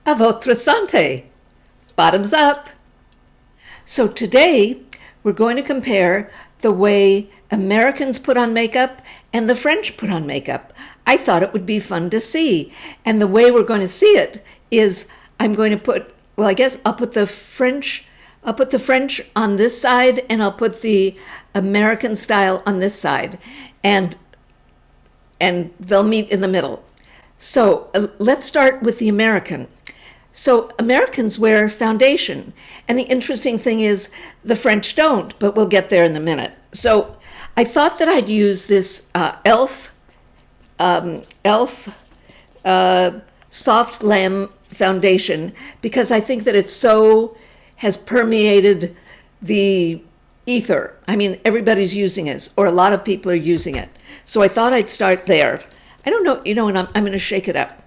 À votre santé. Bottoms up. So today we're going to compare the way Americans put on makeup and the French put on makeup. I thought it would be fun to see. And the way we're going to see it is I'm going to put, well, I guess I'll put the French on this side and I'll put the American style on this side. And they'll meet in the middle. So let's start with the American. So Americans wear foundation. And the interesting thing is the French don't, but we'll get there in a minute. So I thought that I'd use this e.l.f. Soft Glam foundation because I think that it has permeated the ether. I mean, everybody's using it, or a lot of people are using it. So I thought I'd start there. I don't know, and I'm going to shake it up.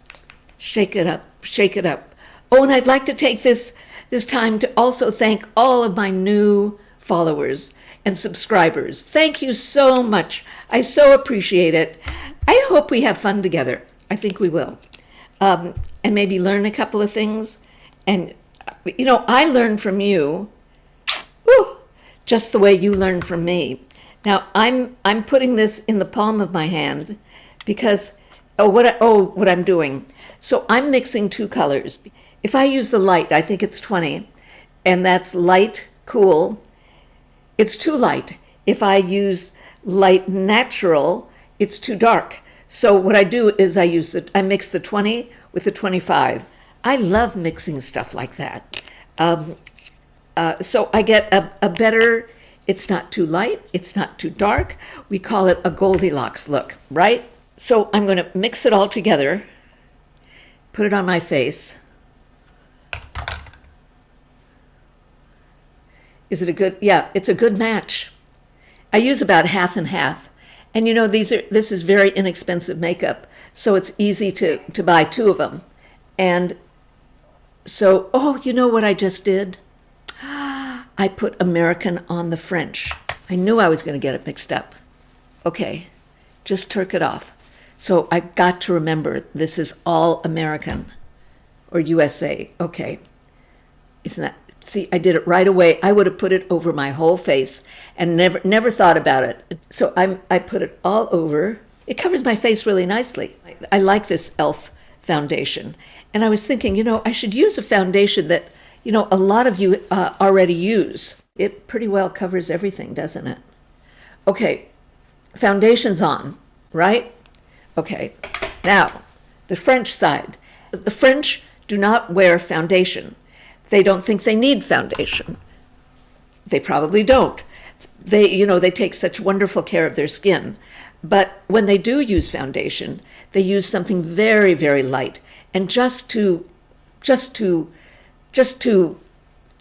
Shake it up, shake it up. Oh, and I'd like to take this time to also thank all of my new followers and subscribers. Thank you so much. I so appreciate it. I hope we have fun together. I think we will. And maybe learn a couple of things. And, I learn from you, just the way you learn from me. Now, I'm putting this in the palm of my hand because, what I'm doing. So I'm mixing two colors. If I use the light, I think it's 20, and that's light, cool. It's too light. If I use light natural, it's too dark. So what I do is I mix the 20 with the 25. I love mixing stuff like that. So I get a better, it's not too light, it's not too dark. We call it a Goldilocks look, right? So I'm going to mix it all together, put it on my face. Is it a good? Yeah, it's a good match. I use about half and half. And this is very inexpensive makeup, so it's easy to buy two of them. And so, you know what I just did? I put American on the French. I knew I was going to get it mixed up. Okay, just turk it off. So I've got to remember this is all American or USA. Okay, isn't that? See, I did it right away. I would have put it over my whole face and never thought about it. So I put it all over. It covers my face really nicely. I like this e.l.f. foundation. And I was thinking, I should use a foundation that, a lot of you already use. It pretty well covers everything, doesn't it? Okay, foundation's on, right? Okay, now, the French side. The French do not wear foundation. They don't think they need foundation. They probably don't. They take such wonderful care of their skin. But when they do use foundation, they use something very, very light and just to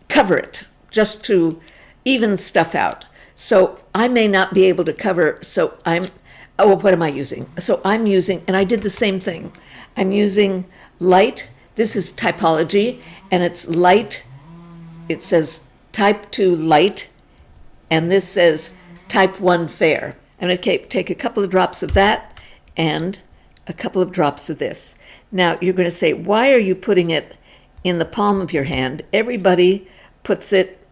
cover it, just to even stuff out. So I may not be able to cover, what am I using? So I'm using, and I did the same thing. I'm using light. This is Typology, and it's light. It says type 2 light, and this says type 1 fair. I'm going to take a couple of drops of that and a couple of drops of this. Now, you're going to say, why are you putting it in the palm of your hand? Everybody puts it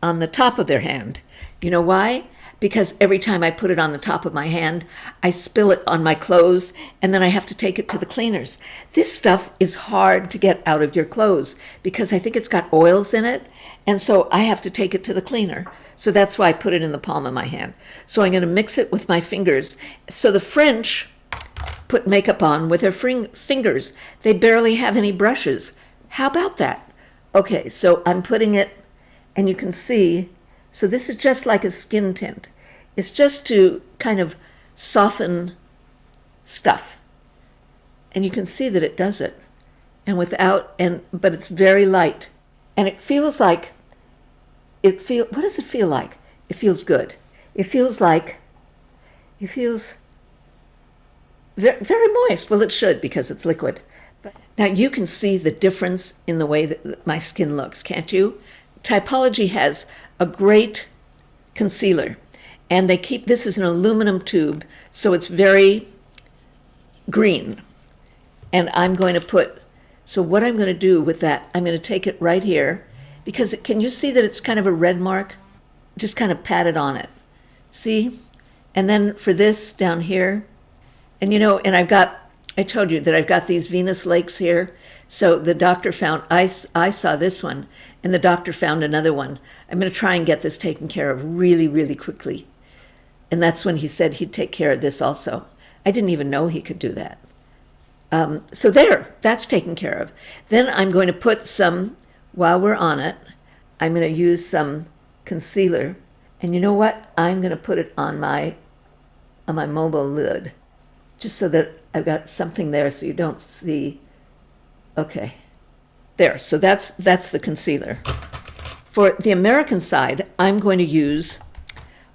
on the top of their hand. You know why? Because every time I put it on the top of my hand, I spill it on my clothes, and then I have to take it to the cleaners. This stuff is hard to get out of your clothes because I think it's got oils in it, and so I have to take it to the cleaner. So that's why I put it in the palm of my hand. So I'm going to mix it with my fingers. So the French put makeup on with their fingers. They barely have any brushes. How about that? Okay, so I'm putting it, and you can see, so this is just like a skin tint. It's just to kind of soften stuff. And you can see that it does it. But it's very light. And it feels like, what does it feel like? It feels good. It feels very moist. Well, it should because it's liquid. Now you can see the difference in the way that my skin looks, can't you? Typology has a great concealer, and this is an aluminum tube, so it's very green. And I'm going to put So what I'm going to do with that, I'm going to take it right here, because can you see that it's kind of a red mark? Just kind of pat it on it. See? And then for this down here, and and I told you that I've got these Venus lakes here. So the doctor found, I saw this one, and the doctor found another one. I'm going to try and get this taken care of really, really quickly. And that's when he said he'd take care of this also. I didn't even know he could do that. So there, that's taken care of. Then I'm going to put some, while we're on it, I'm going to use some concealer. And you know what? I'm going to put it on my mobile lid, just so that I've got something there so you don't see. Okay, there. So that's the concealer. For the American side, I'm going to use,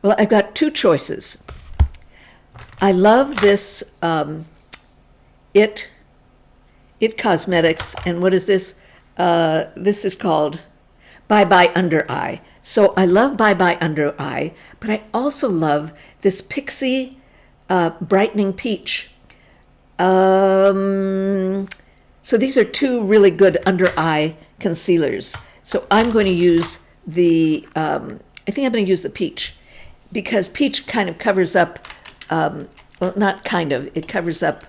well, I've got two choices. I love this It Cosmetics, and what is this? This is called Bye Bye Under Eye. So I love Bye Bye Under Eye, but I also love this Pixie Brightening Peach. So these are two really good under eye concealers. So I'm going to use I think I'm going to use the peach, because peach kind of covers up, well, not kind of, it covers up,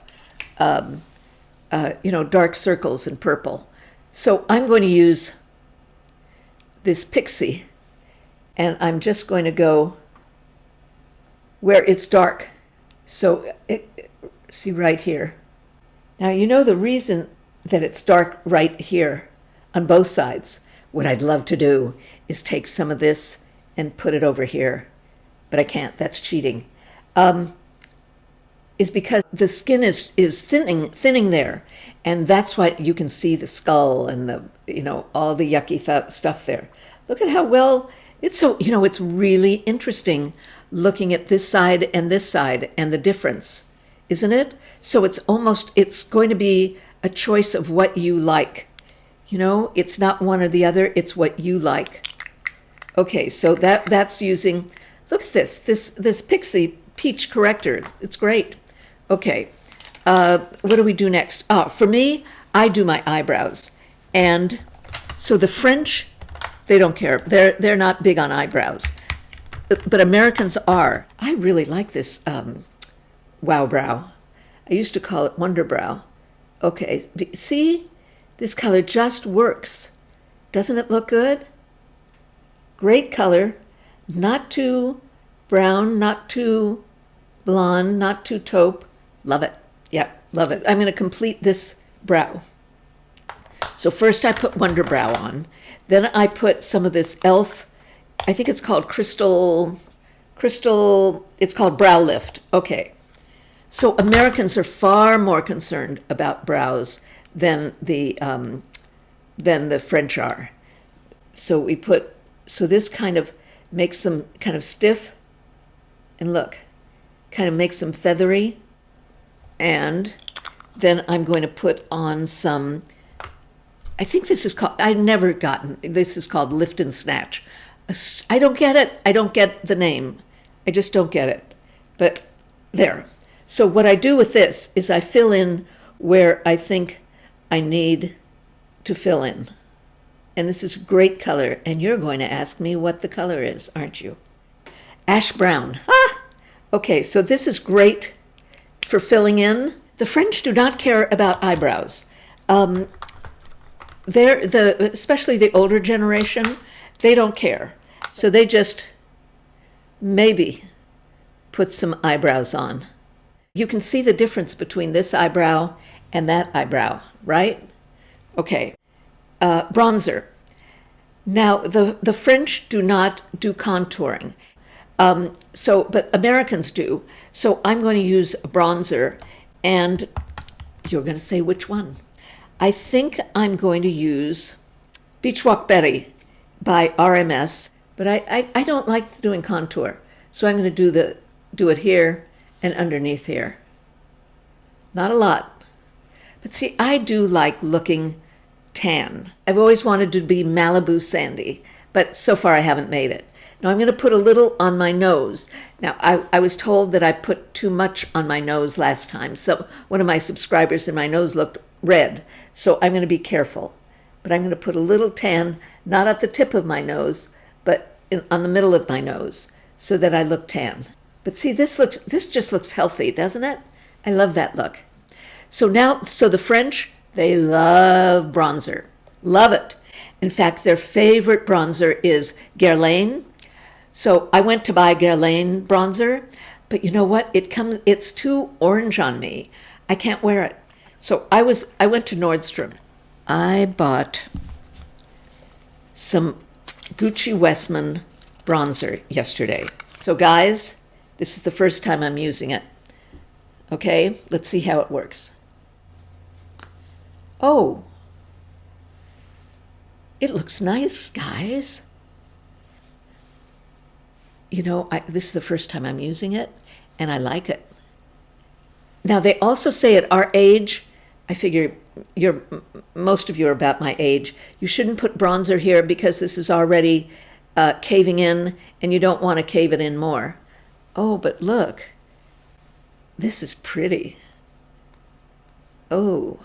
dark circles in purple. So I'm going to use this Pixie, and I'm just going to go where it's dark. So see right here. Now, the reason that it's dark right here on both sides, what I'd love to do is take some of this and put it over here, but I can't, that's cheating, is because the skin is thinning there, and that's why you can see the skull and all the yucky stuff there. Look at how well, it's so, it's really interesting looking at this side and the difference, isn't it? So it's going to be a choice of what you like. It's not one or the other, it's what you like. Okay, so that's using, look at this Pixie Peach Corrector. It's great. Okay, what do we do next? For me, I do my eyebrows. And so the French, they don't care. They're not big on eyebrows. But Americans are. I really like this Wow Brow. I used to call it Wonder Brow. Okay, see? This color just works. Doesn't it look good? Great color. Not too brown, not too blonde, not too taupe. Love it. Yeah, love it. I'm going to complete this brow. So first I put Wonder Brow on. Then I put some of this e.l.f., I think it's called Crystal, it's called Brow Lift. Okay. So Americans are far more concerned about brows than the French are. So this kind of makes them kind of stiff, and look, kind of makes them feathery. And then I'm going to put on some, I think this is called Lift and Snatch. I don't get it. I don't get the name. I just don't get it. But there. So what I do with this is I fill in where I think I need to fill in. And this is a great color. And you're going to ask me what the color is, aren't you? Ash brown. Okay, so this is great for filling in. The French do not care about eyebrows. Especially the older generation, they don't care. So they just maybe put some eyebrows on. You can see the difference between this eyebrow and that eyebrow, right? Okay. Bronzer. Now, the French do not do contouring. But Americans do. So I'm going to use a bronzer, and you're going to say which one. I think I'm going to use Beach Walk Betty by RMS, but I don't like doing contour. So I'm going to do it here and underneath here. Not a lot. But see, I do like looking tan. I've always wanted to be Malibu Sandy, but so far I haven't made it. Now I'm going to put a little on my nose. Now I was told that I put too much on my nose last time. So one of my subscribers said my nose looked red. So I'm going to be careful. But I'm going to put a little tan, not at the tip of my nose, but on the middle of my nose, so that I look tan. But see, this just looks healthy, doesn't it? I love that look. So the French, they love bronzer. Love it. In fact, their favorite bronzer is Guerlain. So I went to buy Guerlain bronzer, but you know what? It's too orange on me. I can't wear it. So I went to Nordstrom. I bought some Gucci Westman bronzer yesterday. So guys, this is the first time I'm using it. Okay, let's see how it works. Oh, it looks nice, guys. You know, this is the first time I'm using it, and I like it. Now, they also say at our age, I figure most of you are about my age, you shouldn't put bronzer here because this is already caving in, and you don't want to cave it in more. Oh, but look, this is pretty. Oh,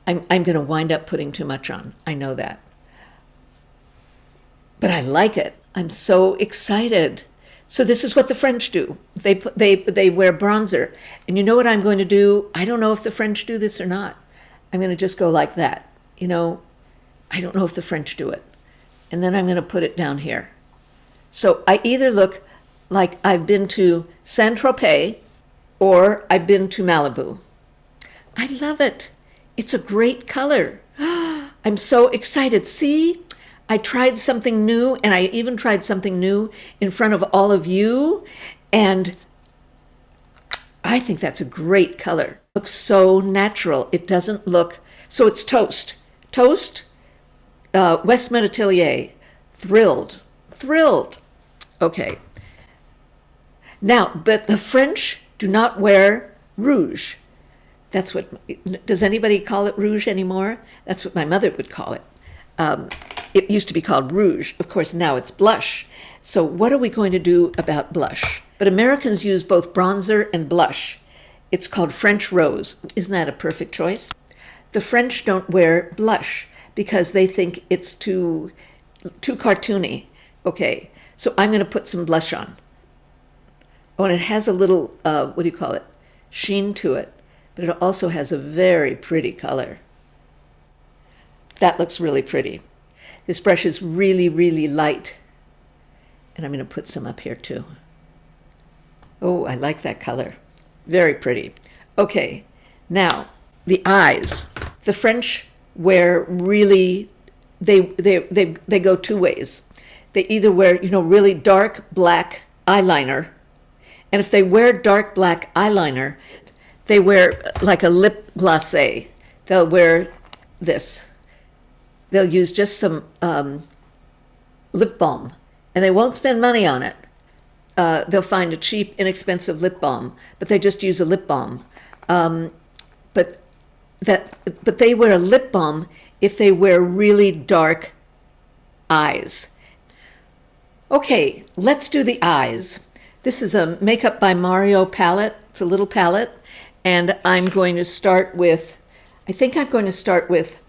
I'm going to wind up putting too much on. I know that. But I like it. I'm so excited. So this is what the French do. They wear bronzer. And you know what I'm going to do? I don't know if the French do this or not. I'm going to just go like that. You know, I don't know if the French do it. And then I'm going to put it down here. So I either look like I've been to Saint-Tropez or I've been to Malibu. I love it. It's a great color. I'm so excited. See, I tried something new, and I even tried something new in front of all of you, and I think that's a great color. It looks so natural. It doesn't look, so it's Toast. Toast, Westman Atelier. Thrilled. Okay. Now, but the French do not wear rouge. That's what, does anybody call it rouge anymore? That's what my mother would call it. It used to be called rouge. Of course, now it's blush. So what are we going to do about blush? But Americans use both bronzer and blush. It's called French rose. Isn't that a perfect choice? The French don't wear blush because they think it's too cartoony. Okay, so I'm going to put some blush on. Oh, and it has a little, what do you call it? Sheen to it. But it also has a very pretty color. That looks really pretty. This brush is really, really light. And I'm going to put some up here too. Oh, I like that color. Very pretty. Okay, now the eyes. The French wear really, they go two ways. They either wear, really dark black eyeliner. And if they wear dark black eyeliner, they wear like a lip glacé. They'll wear this. They'll use just some lip balm, and they won't spend money on it. They'll find a cheap, inexpensive lip balm, but they just use a lip balm. But they wear a lip balm if they wear really dark eyes. Okay, let's do the eyes. This is a Makeup by Mario palette. It's a little palette. And I'm going to start with, I think I'm going to start with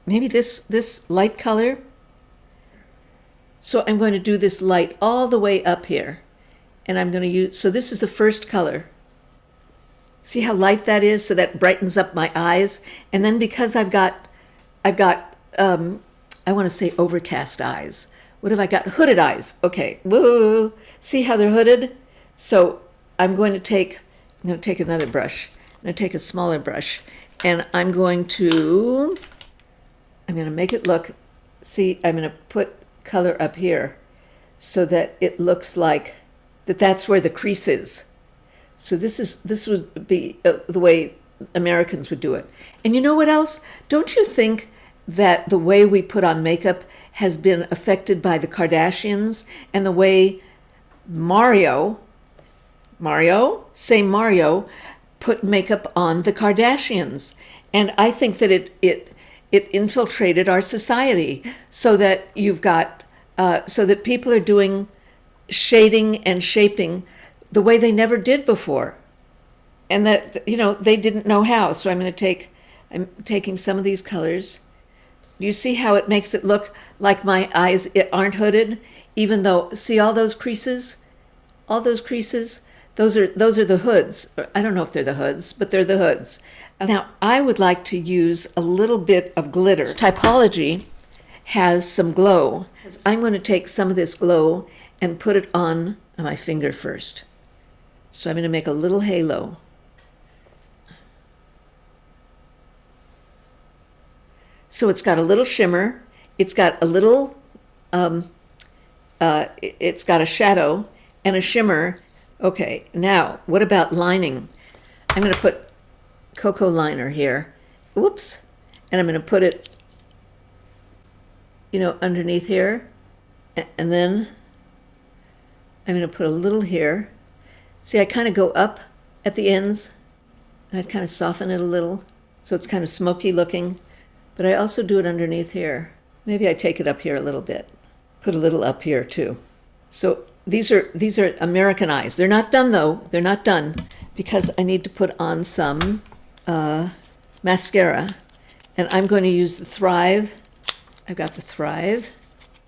maybe this light color. So I'm going to do this light all the way up here. And I'm going to use, so this is the first color. See how light that is? So that brightens up my eyes. And then because I've got I want to say overcast eyes. What have I got? Hooded eyes. Okay. Whoa. See how they're hooded? So I'm going to take another brush. I'm going to take a smaller brush, and I'm going to make it look, see, I'm going to put color up here so that it looks like that's where the crease is. So this would be the way Americans would do it. And you know what else? Don't you think that the way we put on makeup has been affected by the Kardashians and the way Mario put makeup on the Kardashians? And I think that it infiltrated our society, so that you've got, so that people are doing shading and shaping the way they never did before. And that, they didn't know how. So I'm taking some of these colors. Do you see how it makes it look like my eyes aren't hooded? Even though, see all those creases? All those creases? Those are the hoods. I don't know if they're the hoods, but they're the hoods. Now, I would like to use a little bit of glitter. Typology has some glow. I'm going to take some of this glow and put it on my finger first. So I'm going to make a little halo. So it's got a little shimmer. It's got a little, it's got a shadow and a shimmer. Okay, now what about lining? I'm going to put cocoa liner here. Whoops. And I'm going to put it, underneath here. And then I'm going to put a little here. See, I kind of go up at the ends and I kind of soften it a little. So it's kind of smoky looking. But I also do it underneath here. Maybe I take it up here a little bit. Put a little up here too. So these are American eyes. They're not done though. They're not done because I need to put on some mascara. And I'm going to use the Thrive. I've got the Thrive.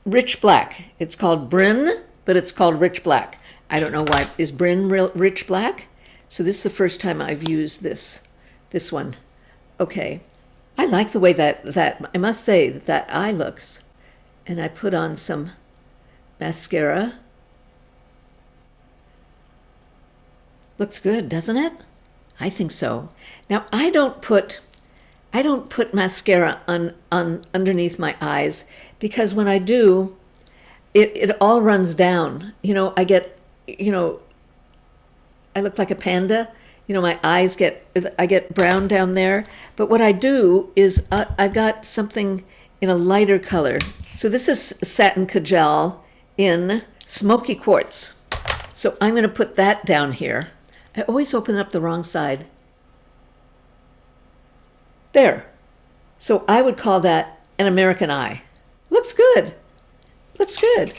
Rich Black. It's called Bryn, but it's called Rich Black. I don't know why. Is Bryn Rich Black? So this is the first time I've used this one. Okay. I like the way that I must say that eye looks. And I put on some mascara. Looks good, doesn't it? I think so. Now I don't put mascara on underneath my eyes because when I do, it all runs down. I get, I look like a panda. My eyes I get brown down there. But what I do is I've got something in a lighter color. So this is Satin Kajal in Smoky Quartz. So I'm going to put that down here. I always open it up the wrong side. There. So I would call that an American eye. Looks good. Looks good.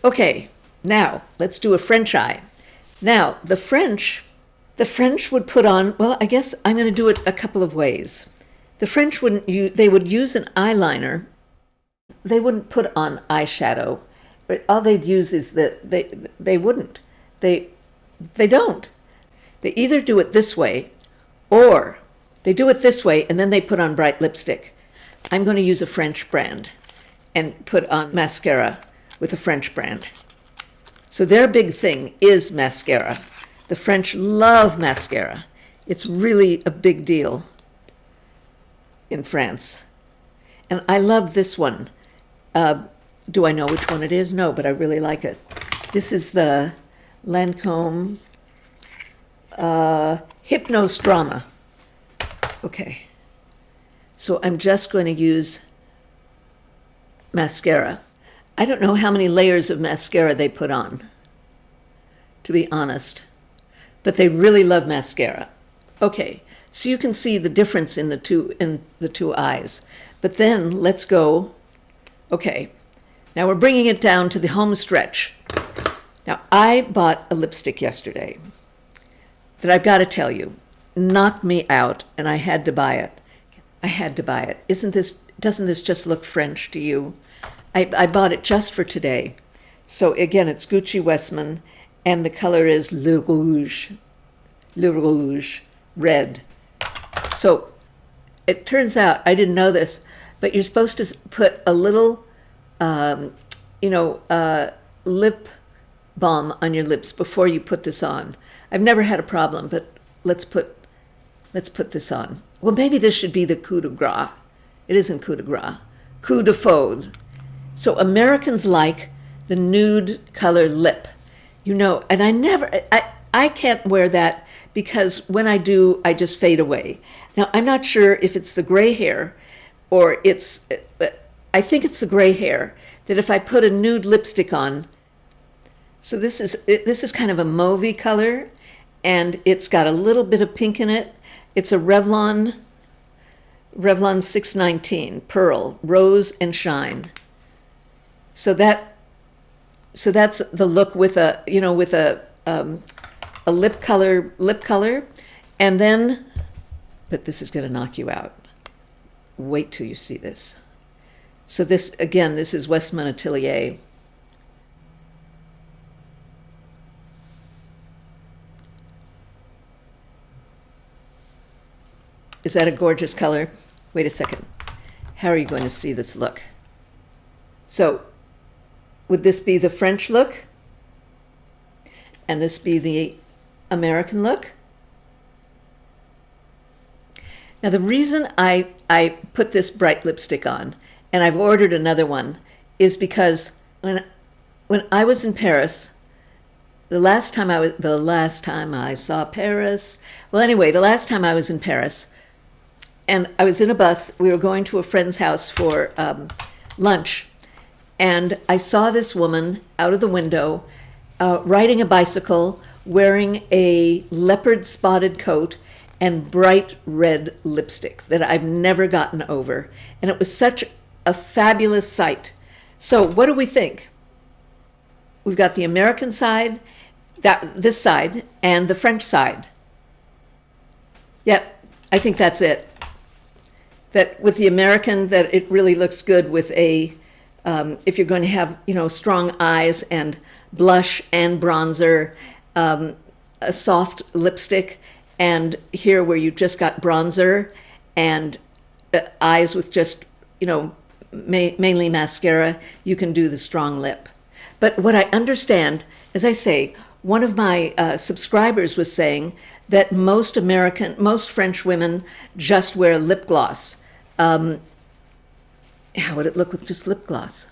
Okay, now let's do a French eye. Now, the French would put on, well, I guess I'm going to do it a couple of ways. The French they would use an eyeliner. They wouldn't put on eyeshadow. All they'd use is they wouldn't. They don't. They either do it this way or they do it this way and then they put on bright lipstick. I'm going to use a French brand and put on mascara with a French brand. So their big thing is mascara. The French love mascara. It's really a big deal in France. And I love this one. Do I know which one it is? No, but I really like it. This is the Lancome Hypnose Drama. Okay. So I'm just going to use mascara. I don't know how many layers of mascara they put on, to be honest. But they really love mascara. Okay, so you can see the difference in the two eyes. But then let's go. Okay, now we're bringing it down to the home stretch. Now I bought a lipstick yesterday that I've got to tell you knocked me out, and I had to buy it. I had to buy it. Doesn't this just look French to you? I bought it just for today. So again, it's Gucci Westman. And the color is Le Rouge, red. So it turns out, I didn't know this, but you're supposed to put a little, lip balm on your lips before you put this on. I've never had a problem, but let's put this on. Well, maybe this should be the coup de grace. It isn't coup de grace. Coup de foudre. So Americans like the nude color lip. And I can't wear that because when I do, I just fade away. Now, I'm not sure if it's the gray hair or I think it's the gray hair that if I put a nude lipstick on, so this is kind of a mauvey color and it's got a little bit of pink in it. It's a Revlon Revlon 619, Pearl, Rose and Shine. So that's the look with a, with a lip color, and then, but this is going to knock you out. Wait till you see this. So this, again, this is Westman Atelier. Is that a gorgeous color? Wait a second. How are you going to see this look? So, would this be the French look? And this be the American look? Now, the reason I put this bright lipstick on, and I've ordered another one, is because when I was in Paris, the last time I saw Paris, well, anyway, the last time I was in Paris, and I was in a bus, we were going to a friend's house for lunch, and I saw this woman out of the window riding a bicycle, wearing a leopard spotted coat and bright red lipstick that I've never gotten over. And it was such a fabulous sight. So what do we think? We've got the American side, this side, and the French side. Yep, I think that's it. That with the American, that it really looks good with a, if you're going to have, strong eyes and blush and bronzer, a soft lipstick, and here where you just got bronzer and eyes with just, mainly mascara, you can do the strong lip. But what I understand, as I say, one of my subscribers was saying that most French women just wear lip gloss. How would it look with just lip gloss?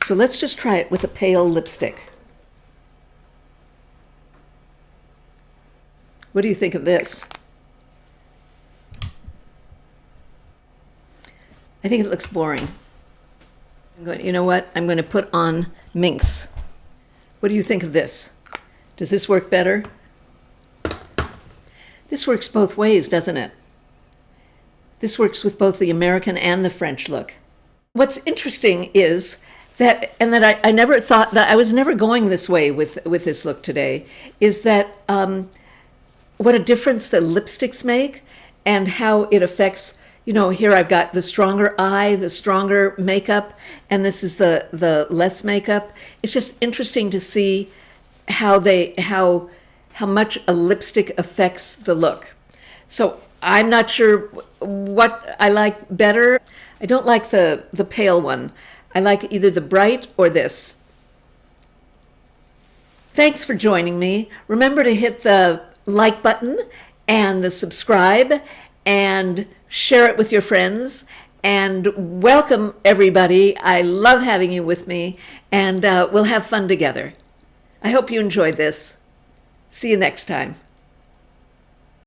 So let's just try it with a pale lipstick. What do you think of this? I think it looks boring. You know what? I'm going to put on Minx. What do you think of this? Does this work better? This works both ways, doesn't it? This works with both the American and the French look. What's interesting is that, and that I never thought, that I was never going this way with this look today, is that what a difference the lipsticks make and how it affects, here I've got the stronger eye, the stronger makeup, and this is the less makeup. It's just interesting to see how much a lipstick affects the look. So I'm not sure what I like better. I don't like the pale one. I like either the bright or this. Thanks for joining me. Remember to hit the like button and the subscribe and share it with your friends. And welcome everybody. I love having you with me, and we'll have fun together. I hope you enjoyed this. See you next time.